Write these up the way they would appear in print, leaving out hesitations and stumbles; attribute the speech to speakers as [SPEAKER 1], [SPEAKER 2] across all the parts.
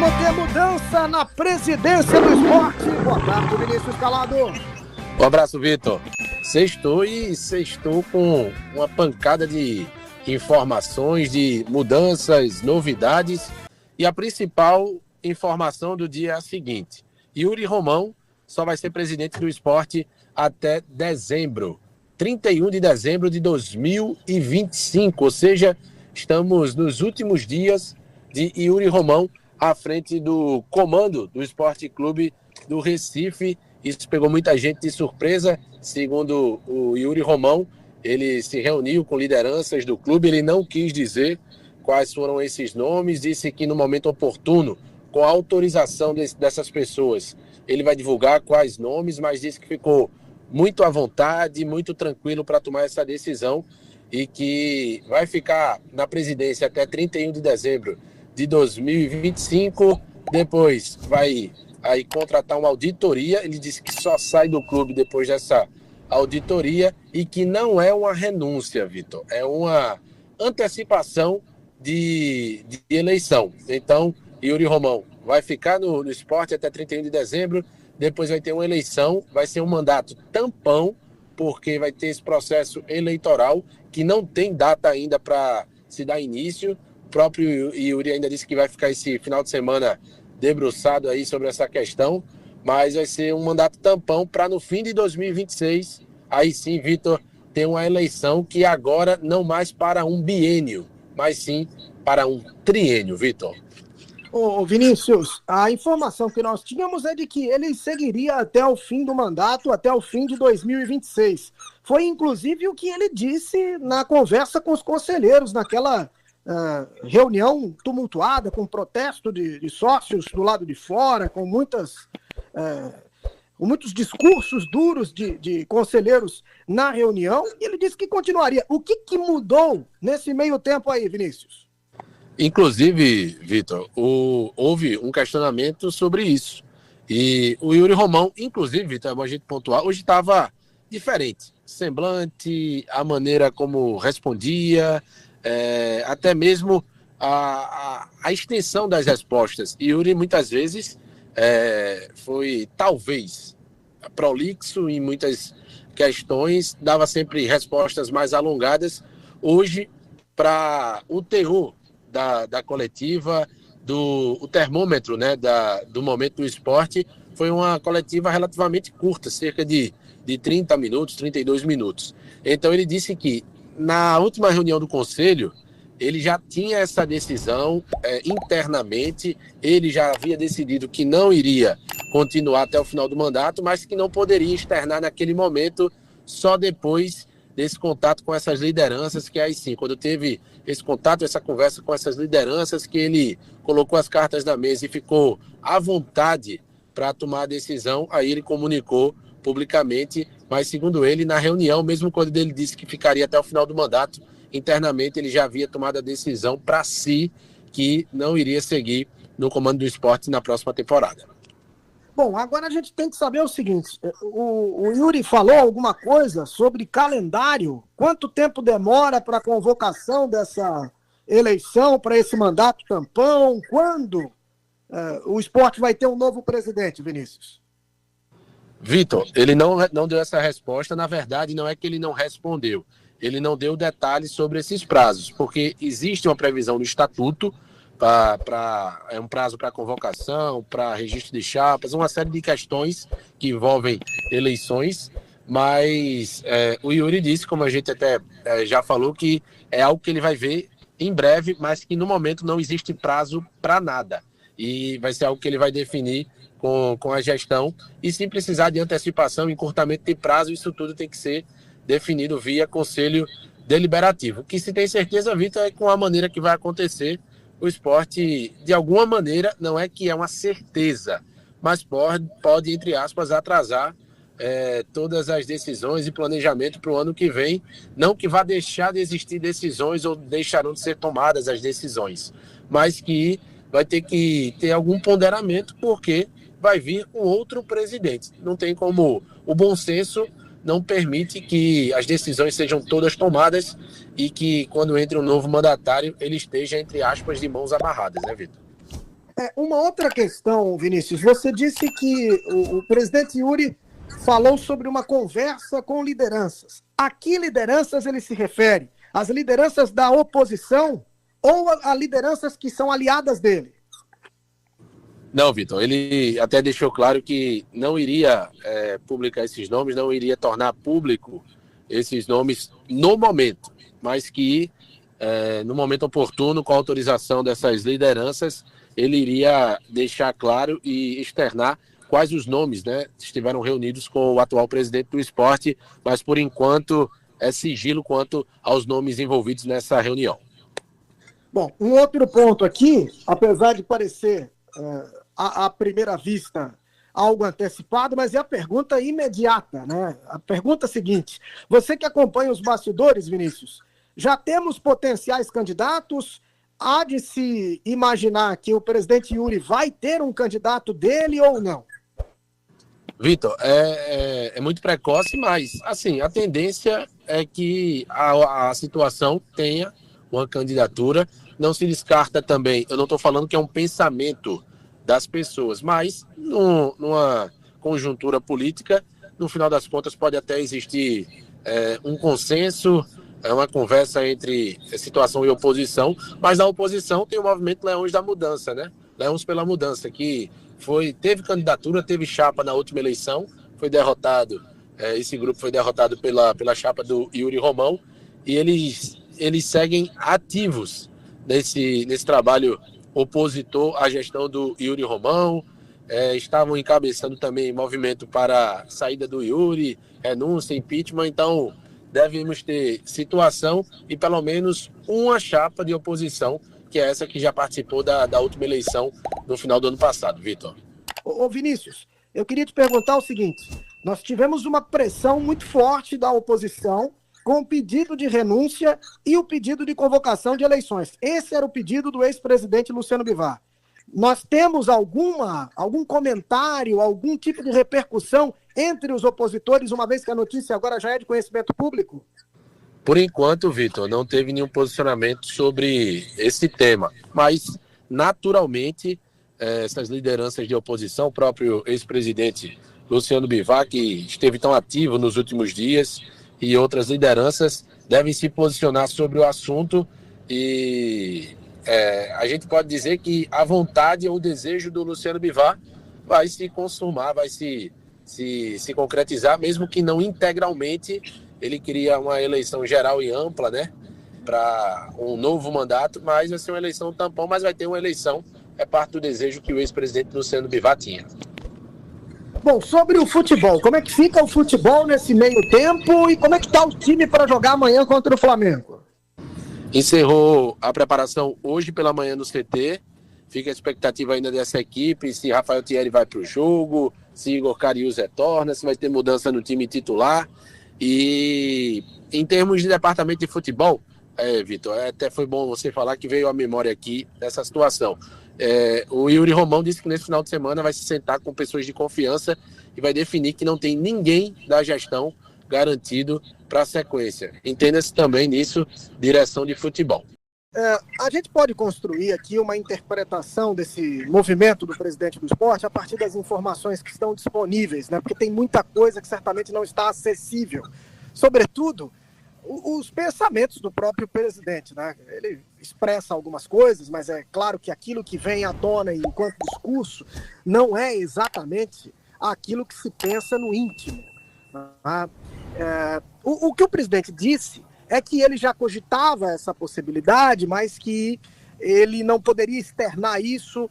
[SPEAKER 1] vamos ter mudança na presidência do esporte. Boa tarde, Vinícius Calado.
[SPEAKER 2] Um abraço, Vitor. Sextou com uma pancada de informações, de mudanças, novidades. E a principal informação do dia é a seguinte: Yuri Romão só vai ser presidente do esporte até dezembro, 31 de dezembro de 2025. Ou seja, estamos nos últimos dias de Yuri Romão à frente do comando do Esporte Clube do Recife. Isso pegou muita gente de surpresa. Segundo o Yuri Romão, ele se reuniu com lideranças do clube, ele não quis dizer quais foram esses nomes, disse que no momento oportuno, com a autorização dessas pessoas, ele vai divulgar quais nomes, mas disse que ficou muito à vontade, muito tranquilo para tomar essa decisão e que vai ficar na presidência até 31 de dezembro de 2025, depois vai aí contratar uma auditoria. Ele disse que só sai do clube depois dessa auditoria e que não é uma renúncia, Vitor, é uma antecipação de eleição. Então, Yuri Romão vai ficar no esporte até 31 de dezembro, depois vai ter uma eleição, vai ser um mandato tampão, porque vai ter esse processo eleitoral que não tem data ainda para se dar início. O próprio Yuri ainda disse que vai ficar esse final de semana debruçado aí sobre essa questão, mas vai ser um mandato tampão para no fim de 2026, aí sim, Vitor, ter uma eleição que agora não mais para um biênio, mas sim para um triênio, Vitor.
[SPEAKER 1] Ô Vinícius, a informação que nós tínhamos é de que ele seguiria até o fim do mandato, até o fim de 2026. Foi inclusive o que ele disse na conversa com os conselheiros, naquela reunião tumultuada, com protesto de sócios do lado de fora, com muitos discursos duros de conselheiros na reunião, e ele disse que continuaria. O que mudou nesse meio tempo aí, Vinícius?
[SPEAKER 2] Inclusive, Vitor, houve um questionamento sobre isso. E o Yuri Romão, inclusive, Vitor, é bom a gente pontuar, hoje estava diferente. Semblante, a maneira como respondia, até mesmo a extensão das respostas. E Yuri, muitas vezes, foi, talvez, prolixo em muitas questões, dava sempre respostas mais alongadas. Hoje, para o teor da coletiva, o termômetro, né, do momento do esporte, foi uma coletiva relativamente curta, cerca de 30 minutos, 32 minutos. Então ele disse que na última reunião do conselho, ele já tinha essa decisão internamente, ele já havia decidido que não iria continuar até o final do mandato, mas que não poderia externar naquele momento, só depois desse contato com essas lideranças, que aí sim, quando teve esse contato, essa conversa com essas lideranças, que ele colocou as cartas na mesa e ficou à vontade para tomar a decisão, aí ele comunicou publicamente, mas segundo ele, na reunião, mesmo quando ele disse que ficaria até o final do mandato, internamente ele já havia tomado a decisão para si que não iria seguir no comando do esporte na próxima temporada.
[SPEAKER 1] Bom, agora a gente tem que saber o seguinte, o Yuri falou alguma coisa sobre calendário? Quanto tempo demora para a convocação dessa eleição, para esse mandato tampão? Quando o esporte vai ter um novo presidente, Vinícius?
[SPEAKER 2] Vitor, ele não deu essa resposta. Na verdade, não é que ele não respondeu. Ele não deu detalhes sobre esses prazos, porque existe uma previsão no estatuto, é um prazo para convocação, para registro de chapas, uma série de questões que envolvem eleições, mas o Yuri disse, como a gente até já falou, que é algo que ele vai ver em breve, mas que no momento não existe prazo para nada, e vai ser algo que ele vai definir com a gestão, e se precisar de antecipação, encurtamento de prazo, isso tudo tem que ser definido via conselho deliberativo. O que se tem certeza, Vitor, é com a maneira que vai acontecer. O esporte, de alguma maneira, não é que é uma certeza, mas pode entre aspas, atrasar todas as decisões e planejamento para o ano que vem. Não que vá deixar de existir decisões ou deixarão de ser tomadas as decisões, mas que vai ter que ter algum ponderamento, porque vai vir um outro presidente. Não tem como, o bom senso não permite que as decisões sejam todas tomadas e que, quando entre um novo mandatário, ele esteja, entre aspas, de mãos amarradas, né, Vitor?
[SPEAKER 1] Uma outra questão, Vinícius, você disse que o presidente Yuri falou sobre uma conversa com lideranças. A que lideranças ele se refere? As lideranças da oposição ou a lideranças que são aliadas dele?
[SPEAKER 2] Não, Vitor, ele até deixou claro que não iria publicar esses nomes, não iria tornar público esses nomes no momento, mas que no momento oportuno, com a autorização dessas lideranças, ele iria deixar claro e externar quais os nomes, né, estiveram reunidos com o atual presidente do esporte, mas por enquanto é sigilo quanto aos nomes envolvidos nessa reunião.
[SPEAKER 1] Bom, um outro ponto aqui, apesar de parecer à primeira vista algo antecipado, mas é a pergunta imediata, né? A pergunta seguinte: você que acompanha os bastidores, Vinícius, já temos potenciais candidatos? Há de se imaginar que o presidente Yuri vai ter um candidato dele ou não?
[SPEAKER 2] Vitor, é muito precoce, mas assim, a tendência é que a situação tenha uma candidatura. Não se descarta também, eu não estou falando que é um pensamento das pessoas, mas numa conjuntura política, no final das contas pode até existir um consenso, uma conversa entre situação e oposição, mas a oposição tem o movimento Leões da Mudança, né? Leões pela Mudança, que teve candidatura, teve chapa na última eleição, foi derrotado, esse grupo foi derrotado pela chapa do Yuri Romão, e eles seguem ativos nesse trabalho opositor à gestão do Yuri Romão, estavam encabeçando também movimento para a saída do Yuri, renúncia, impeachment, então devemos ter situação e pelo menos uma chapa de oposição, que é essa que já participou da última eleição no final do ano passado, Vitor.
[SPEAKER 1] Ô Vinícius, eu queria te perguntar o seguinte: nós tivemos uma pressão muito forte da oposição com o pedido de renúncia e o pedido de convocação de eleições. Esse era o pedido do ex-presidente Luciano Bivar. Nós temos algum comentário, algum tipo de repercussão entre os opositores, uma vez que a notícia agora já é de conhecimento público?
[SPEAKER 2] Por enquanto, Vitor, não teve nenhum posicionamento sobre esse tema, mas naturalmente essas lideranças de oposição, o próprio ex-presidente Luciano Bivar, que esteve tão ativo nos últimos dias, e outras lideranças devem se posicionar sobre o assunto e a gente pode dizer que a vontade ou o desejo do Luciano Bivar vai se consumar, vai se concretizar, mesmo que não integralmente. Ele queria uma eleição geral e ampla, né, para um novo mandato, mas vai ser uma eleição tampão, mas vai ter uma eleição, é parte do desejo que o ex-presidente Luciano Bivar tinha.
[SPEAKER 1] Bom, sobre o futebol, como é que fica o futebol nesse meio tempo e como é que está o time para jogar amanhã contra o Flamengo?
[SPEAKER 2] Encerrou a preparação hoje pela manhã no CT, fica a expectativa ainda dessa equipe, se Rafael Thierry vai para o jogo, se Igor Cariús retorna, se vai ter mudança no time titular. E em termos de departamento de futebol, Vitor, até foi bom você falar que veio à memória aqui dessa situação. O Yuri Romão disse que nesse final de semana vai se sentar com pessoas de confiança e vai definir que não tem ninguém da gestão garantido para a sequência. Entenda-se também nisso, direção de futebol.
[SPEAKER 1] A gente pode construir aqui uma interpretação desse movimento do presidente do esporte a partir das informações que estão disponíveis, né? Porque tem muita coisa que certamente não está acessível. Sobretudo, os pensamentos do próprio presidente, né? Ele expressa algumas coisas, mas é claro que aquilo que vem à tona enquanto discurso não é exatamente aquilo que se pensa no íntimo. O que o presidente disse é que ele já cogitava essa possibilidade, mas que ele não poderia externar isso,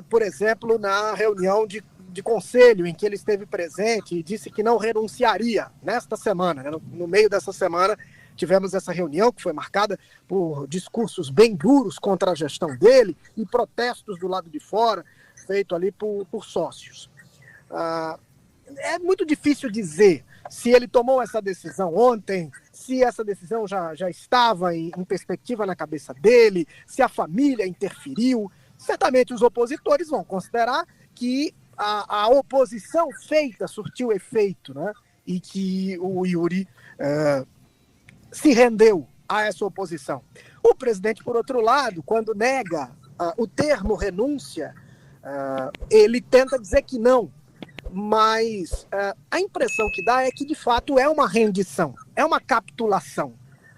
[SPEAKER 1] por exemplo, na reunião de conselho em que ele esteve presente e disse que não renunciaria nesta semana, né? No meio dessa semana tivemos essa reunião que foi marcada por discursos bem duros contra a gestão dele e protestos do lado de fora, feito ali por sócios. É muito difícil dizer se ele tomou essa decisão ontem, se essa decisão já estava em perspectiva na cabeça dele, se a família interferiu. Certamente os opositores vão considerar que a oposição feita surtiu efeito, né? E que o Yuri se rendeu a essa oposição. O presidente, por outro lado, quando nega o termo renúncia, ele tenta dizer que não, mas a impressão que dá é que, de fato, é uma rendição, é uma capitulação.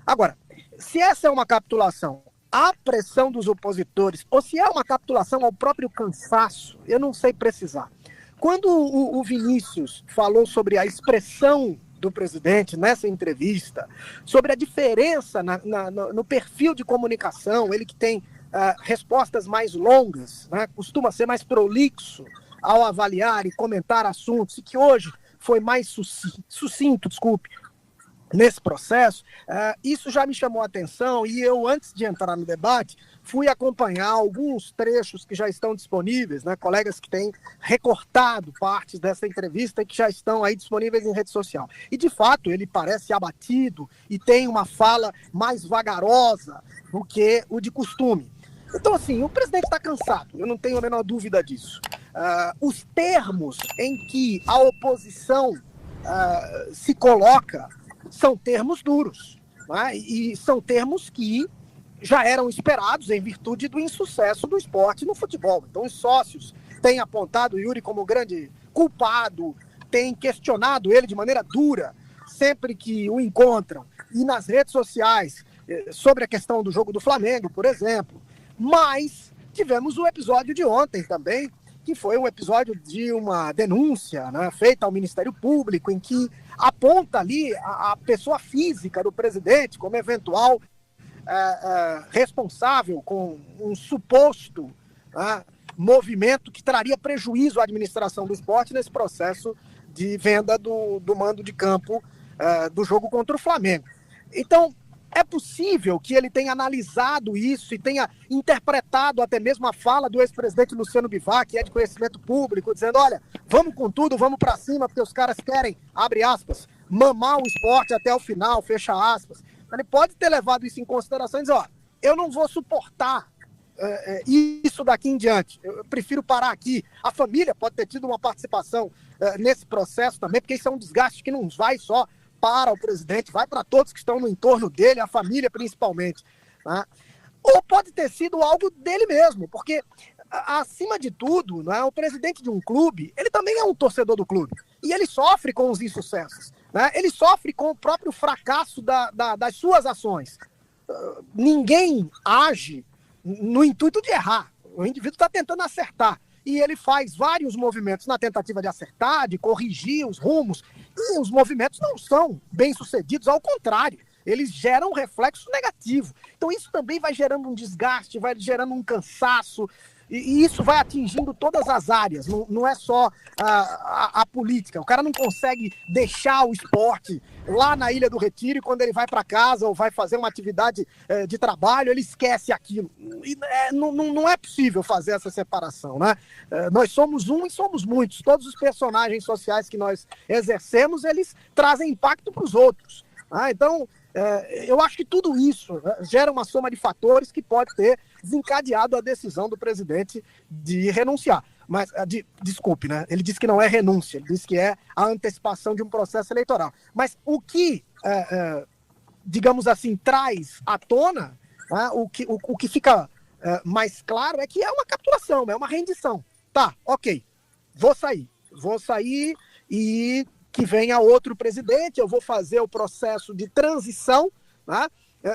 [SPEAKER 1] Agora, se essa é uma capitulação à pressão dos opositores, ou se é uma capitulação ao próprio cansaço, eu não sei precisar. Quando o Vinícius falou sobre a expressão do presidente nessa entrevista, sobre a diferença no perfil de comunicação, ele que tem respostas mais longas, né, costuma ser mais prolixo ao avaliar e comentar assuntos, e que hoje foi mais sucinto, nesse processo, isso já me chamou a atenção, e eu, antes de entrar no debate, fui acompanhar alguns trechos que já estão disponíveis, né, colegas que têm recortado partes dessa entrevista e que já estão aí disponíveis em rede social. E, de fato, ele parece abatido e tem uma fala mais vagarosa do que o de costume. Então, assim, o presidente está cansado, eu não tenho a menor dúvida disso. Os termos em que a oposição se coloca são termos duros, né? E são termos que já eram esperados em virtude do insucesso do esporte no futebol. Então, os sócios têm apontado o Yuri como grande culpado, têm questionado ele de maneira dura sempre que o encontram, e nas redes sociais, sobre a questão do jogo do Flamengo, por exemplo. Mas tivemos o episódio de ontem também, que foi um episódio de uma denúncia, né, feita ao Ministério Público, em que aponta ali a pessoa física do presidente como eventual responsável com um suposto movimento que traria prejuízo à administração do esporte nesse processo de venda do mando de campo do jogo contra o Flamengo. Então, é possível que ele tenha analisado isso e tenha interpretado até mesmo a fala do ex-presidente Luciano Bivar, que é de conhecimento público, dizendo, olha, vamos com tudo, vamos para cima, porque os caras querem, abre aspas, mamar o esporte até o final, fecha aspas. Ele pode ter levado isso em consideração e dizer, ó, eu não vou suportar isso daqui em diante, eu prefiro parar aqui. A família pode ter tido uma participação nesse processo também, porque isso é um desgaste que não vai só para o presidente, vai para todos que estão no entorno dele, a família principalmente, né? Ou pode ter sido algo dele mesmo, porque, acima de tudo, né, o presidente de um clube, ele também é um torcedor do clube, e ele sofre com os insucessos, né? Ele sofre com o próprio fracasso das suas ações. Ninguém age no intuito de errar, o indivíduo está tentando acertar, e ele faz vários movimentos na tentativa de acertar, de corrigir os rumos, e os movimentos não são bem-sucedidos, ao contrário, eles geram um reflexo negativo. Então isso também vai gerando um desgaste, vai gerando um cansaço, e isso vai atingindo todas as áreas, não é só a política. O cara não consegue deixar o esporte lá na Ilha do Retiro, e quando ele vai para casa ou vai fazer uma atividade de trabalho, ele esquece aquilo. E, não é possível fazer essa separação, né? Nós somos um e somos muitos. Todos os personagens sociais que nós exercemos, eles trazem impacto para os outros. Então, eu acho que tudo isso gera uma soma de fatores que pode ter desencadeado a decisão do presidente de renunciar. Mas, desculpe, né? Ele disse que não é renúncia, ele disse que é a antecipação de um processo eleitoral. Mas o que, digamos assim, traz à tona, né, o que fica mais claro é que é uma capitulação, é uma rendição. Tá, ok, vou sair e que venha outro presidente, eu vou fazer o processo de transição, né?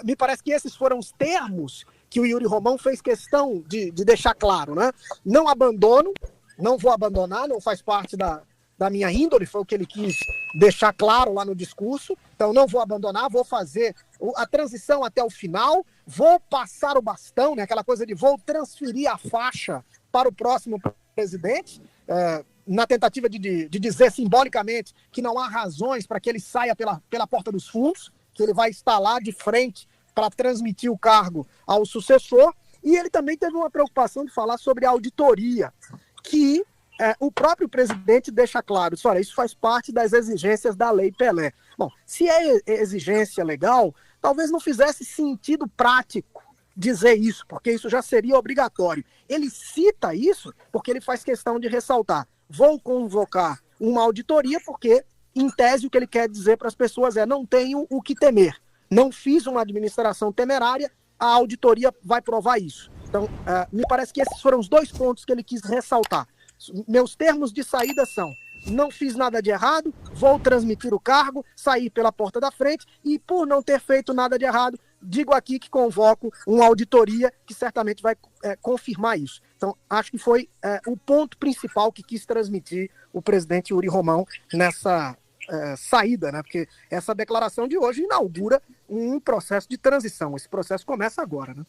[SPEAKER 1] Me parece que esses foram os termos que o Yuri Romão fez questão de deixar claro, né? Não abandono, não vou abandonar, não faz parte da minha índole, foi o que ele quis deixar claro lá no discurso. Então, não vou abandonar, vou fazer a transição até o final, vou passar o bastão, né? Aquela coisa de vou transferir a faixa para o próximo presidente, na tentativa de dizer simbolicamente que não há razões para que ele saia pela porta dos fundos, que ele vai estar lá de frente para transmitir o cargo ao sucessor. E ele também teve uma preocupação de falar sobre a auditoria, que o próprio presidente deixa claro, olha, isso faz parte das exigências da Lei Pelé. Bom, se é exigência legal, talvez não fizesse sentido prático dizer isso, porque isso já seria obrigatório. Ele cita isso porque ele faz questão de ressaltar: vou convocar uma auditoria porque, em tese, o que ele quer dizer para as pessoas não tenho o que temer. Não fiz uma administração temerária, a auditoria vai provar isso. Então, me parece que esses foram os 2 pontos que ele quis ressaltar. Meus termos de saída são: não fiz nada de errado, vou transmitir o cargo, sair pela porta da frente e, por não ter feito nada de errado, digo aqui que convoco uma auditoria que certamente vai confirmar isso. Então, acho que foi o ponto principal que quis transmitir o presidente Yuri Romão nessa saída, né? Porque essa declaração de hoje inaugura um processo de transição. Esse processo começa agora, né?